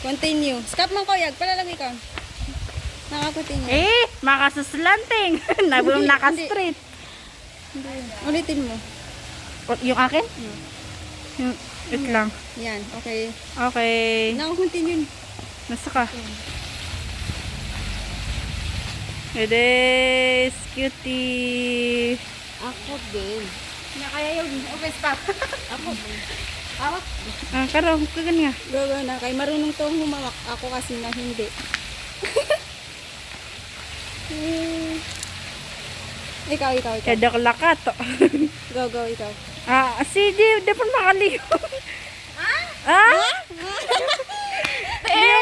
Continue. Skap man ko yag, palalagay ka. Naka-continue. Makasuslanting. Nabulong naka-straight. Ulitin mo. Yung akin? Yung, wait lang. Yan, okay. Okay. Naka-continue. Nasa ka? It is cutie. Ako din. Nakaya yun. Okay, stop. Ako din. Ako. Karo, kagan nga. Gawin na. Kay marunong tong humawak. Ako kasi na hindi. Ikaw. Kada lakat. Go, ikaw. Si di pa makaliw. Ah?